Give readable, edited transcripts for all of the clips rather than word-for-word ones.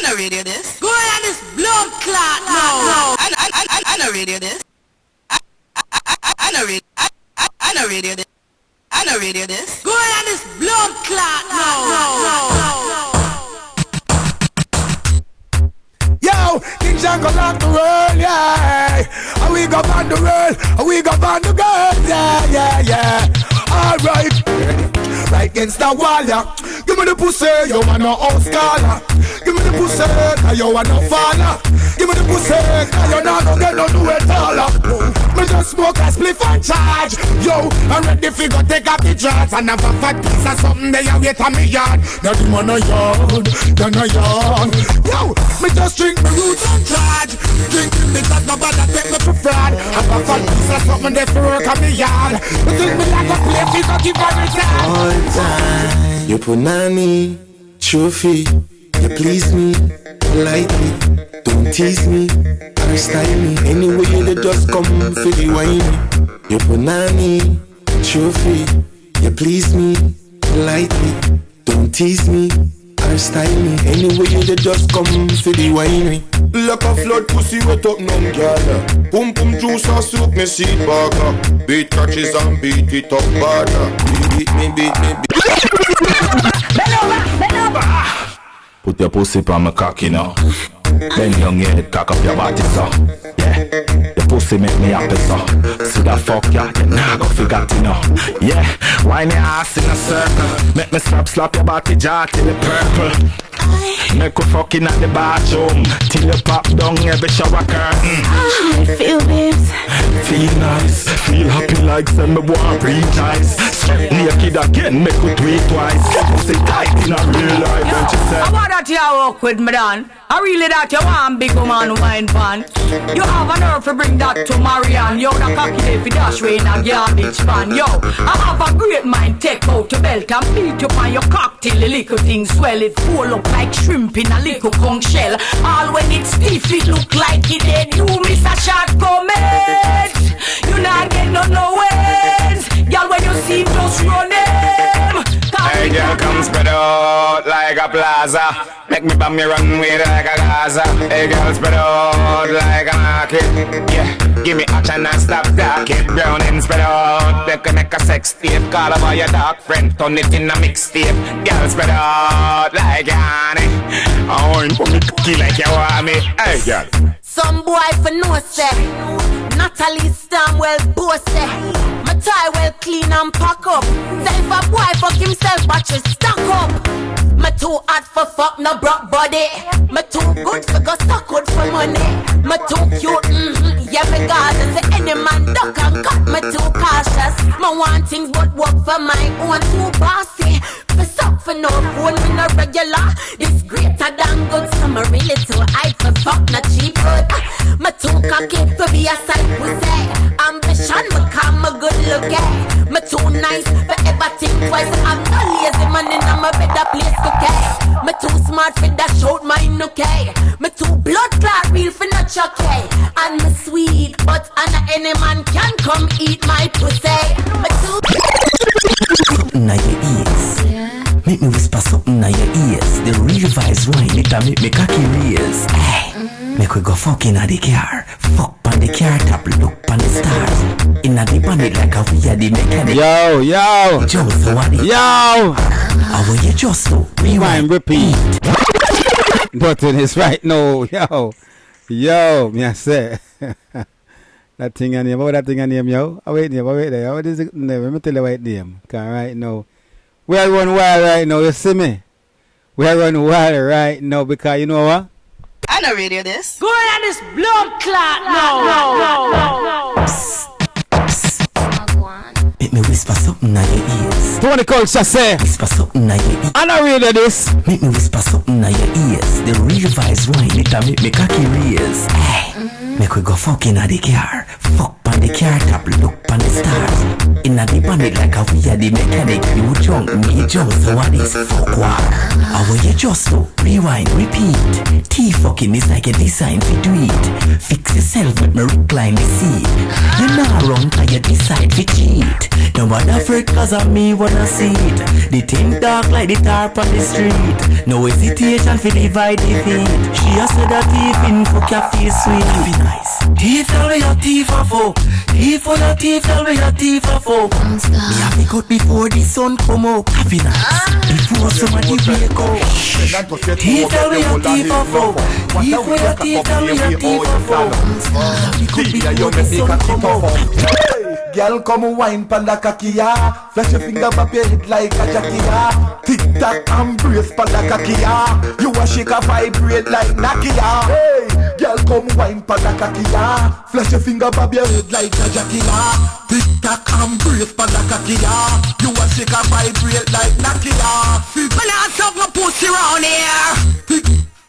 Nuh Radio Dis. Go on this blood clot now. Nuh Radio Dis. Nuh Radio Dis. Nuh Radio Dis. Go on this blood clot now. Yo, King Shango lock the world, yeah. And we go on the world, and we go on the girls, yeah. Alright, right against the wall, yeah. Give me the pussy, you want no house caller. Give me the pussy, cause you want no faller. Give me the pussy, cause you not gonna get no do it taller. Me just smoke a spliff and charge. Yo, I'm ready for go take up the drugs. And have a fat piece of something they wait on me yard. Now the man no yard, no yard. Yo, me just drink my roots and charge. Drinking because nobody take me for fraud. Have a fat piece of something they for work on me yard. Me think me like a play figure give every time. All time, you put on me, trophy. You please me, politely. Don't tease me, or style me. Anyway you just come for the wine. You put on me, trophy. You please me, politely. Don't tease me, or style me. Anyway you just come for the wine. Like a flood pussy wet up num gyal. Pum pum juice and soup me seed burger. Beat catches and beat it up harder. Beat me. Bend over. Put your pussy on my cocky now. Bend your head, cock up your body, so. Yeah, your pussy make me happy, so. See that fuck ya, you nah go forget it now. Yeah, wine your ass in a circle. Make me slap your body jaw till it purple. Make you fucking at the bathroom till you pop down every shower curtain. I feel babes. Feel nice, feel happy like some me want rejoice. Straight naked again, make you tweet twice. Pussy tight in a real life, don't you say? I want that you walk with me, Dan. I really that you want big woman wine pan. You have a nerve to bring that to Marianne. Yo, the cocky day for dash way in a garbage pan. Yo, I have a great mind. Take out your belt and beat up on your cocktail. The little thing swell, it full up like shrimp in a little conch shell. All when it's stiff, it look like it dead. You miss a shot comment. You not get no wins. Girl, when you see just run him. Hey girl, come spread out like a plaza. Make me bam me run with like a Gaza. Hey girl, spread out like a market. Yeah, give me action and stop talking. Brown and spread out. They can make a sex tape. Call about your dark friend, turn it in a mixtape. Girl, spread out like honey. I want for me cookie like you want me. Hey girl. Some boy for no say. Natalie Stam well bossy. My tie well clean and pack up. Say if a boy fuck himself, but you stuck up. Me too hot for fuck no broke body. Me too good for go suck good for money. Me too cute, yeah, regardless of any man duck and cut. Me too cautious. Me want things but work for my own. Too bossy. For suck for no phone, me no regular. This greater than good, so me really too hype for fuck not cheap good. Me too cocky for be a side pussy. Ambition, me calm, me good looking. Me too nice for ever think twice. I'm no lazy man in a better place to care. Me too smart for that shout mine okay. Me too blood clot real for not okay. And me sweet, but any man can come eat my pussy. Me too. Now your ears, make me whisper something now your ears. The real vibes wine, it make me cocky raise. Hey, make we go fucking at the car. Fuck on the car top, look on the stars. In a deep on it like a weird mechanic. Yo, just what it. Yo, how will you just so rewind, repeat. Button is right now. Yo, me I say. That thing on name, what that thing on name, yo? I wait there. What is it name? Let me tell you what name. Cause right now, we are running wild right now, you see me? We are running wild right now because you know what? Nuh Radio Dis. Go on this blood clot now. Make me whisper something now your ears. Tony Culture say. Whisper something now your ears. Nuh Radio Dis. Make me whisper something now your ears. The real vibes wine, it make me cocky raise. Hey, make we go fucking at the car. Fuck on the car top, look on the stars. In a deep it like a we are the mechanic. You drunk, me drunk, so what is fuck war? How will you just do? Rewind, repeat. T-fucking is like a design to do it. Fix yourself with me recline the seat. You not wrong, cause you decide to cheat. No matter afraid cause of me wanna see it. The thing dark like the tarp on the street. No hesitation for divide defeat. She has said that thief in fuck your face sweet. Be nice. Thief tell me your thief a foe. Thief for your thief tell me your thief a foe. Me have to cut before the sun come out. Be nice. Before somebody wake up. Thief tell me your thief a foe. Thief for your thief tell me your thief a foe. Me have to cut before the sun come out. Girl, come wine panda kakia. Flash your finger up your head like a jackia. Tick tock and brace panda kakia. You a shake a vibrate like Nakia. Hey, girl, come wine panda kakia. Flash your finger up your head like a jackia. Tick tock and brace panda kakia. You a shake a vibrate like Nakia. Man, I suck my pussy round here.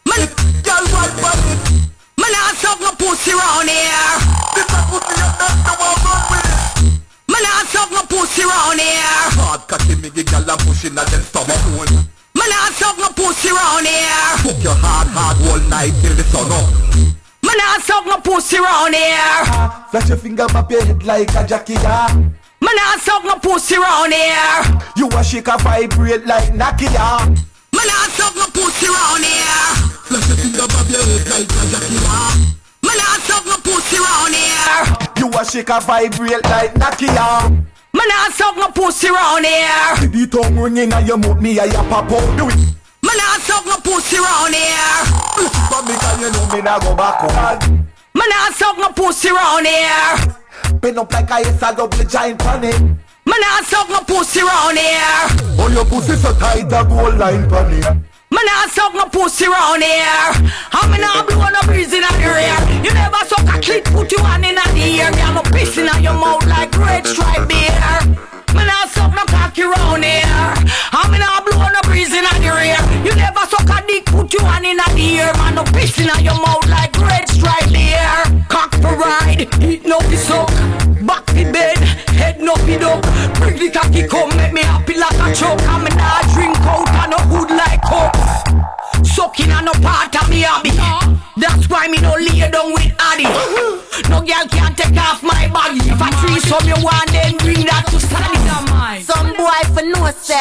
Man, girl, what body? Man, I suck my pussy round here. This a pussy you don't know about with. Man, I suck my pussy round here. Hard cutting me, the girl a pushing and then stomach one. Man, I suck my pussy round here. Fuck your hard all night till the sun up. Man, I suck my pussy round here. Flash your finger up your head like a jackie, yeah. Man, I suck my pussy round here. You a shake a vibrate like Nakia. Man, I suck my pussy round here. Flash your finger up your head like a jackie, yeah. Man, I suck my pussy round here. You a shake a vibrate like Nakia. Man, I suck my pussy round here. The tongue ringing and you mouth me a ya pop out. Do it. Man, I suck my pussy round here. But me can you know me nah go back on. Man, I suck my pussy round here. Bend up like I a double giant panic. Man, I suck my pussy round here. Oh, your pussy so tight a gold line panic. Man, I suck my pussy round here. I'm in a blow no breeze in the rear. You never suck a clit, put you on in the ear. Me I'm a piss in your mouth like red stripe beer. Man, I suck no cocky round here. I'm in a blow no breeze in the rear. You never suck a dick, put you on in the ear. Man, no piss in your mouth like red stripe beer. Cock for ride, eat no be suck. Back the bed, head no be up. Bring the cocky come, make me happy like a choke. I'm in a drink out and no hood like coke. Sucking on no part of me hobby. That's why me no lay down with Addy. No girl can take off my body. If I treat some you want, then bring that to Sally. Some boy for no say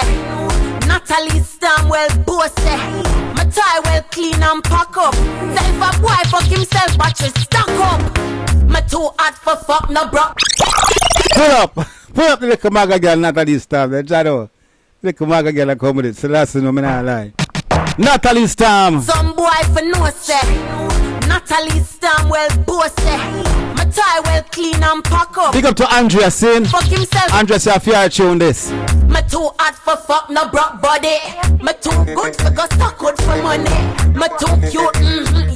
Natalie Stam well boss say my tie well clean and pack up. Say if a boy fuck himself but you stuck up. My too hot for fuck no bro. Pull up the little maga girl Natalie Stam. The shadow. Little maga girl a come with it. So last no me not lie. Natalie Stam. Some boy for no say Natalie Stam well boss say my tie well clean and pack up. Big up to Andrea Sin. Fuck himself. Andrea say if you are tune this. Me too hot for fuck no broke body. Me too good for go suck good for money. Me too cute,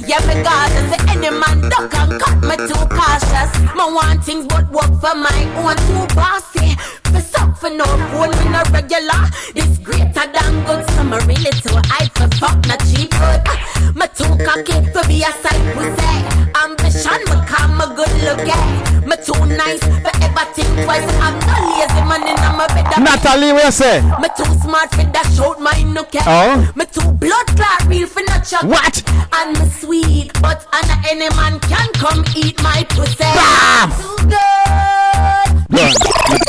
yeah me gorgeous. Any man duck and cut me too cautious. Me want things but work for my own too bossy. For suck for no phone me no regular. This greater than good so me really too high for fuck not cheap good. Me too cocky for be a side pussy. Ambition me call me good looking. Me too nice for ever think twice. I'm not lazy man in my bed. Natalie, what you say? Me too smart for that shout my nookie. Oh? Me too blood clot real for not chuck. What? And me sweet, but any man can come eat my pussy. Bam! Too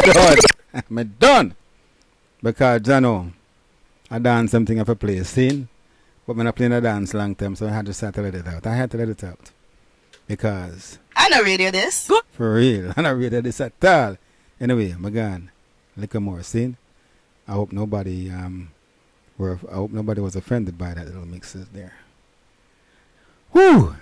good. Done. Me done. Because you know, I dance something of a play scene, but I'm not playing a dance long time, so I had to start to let it out. I had to let it out. Because I know Radio Dis. for real, I don't read this at all. Anyway, I'm gone. Little more scene. I hope nobody was offended by that little mixes there. Whew!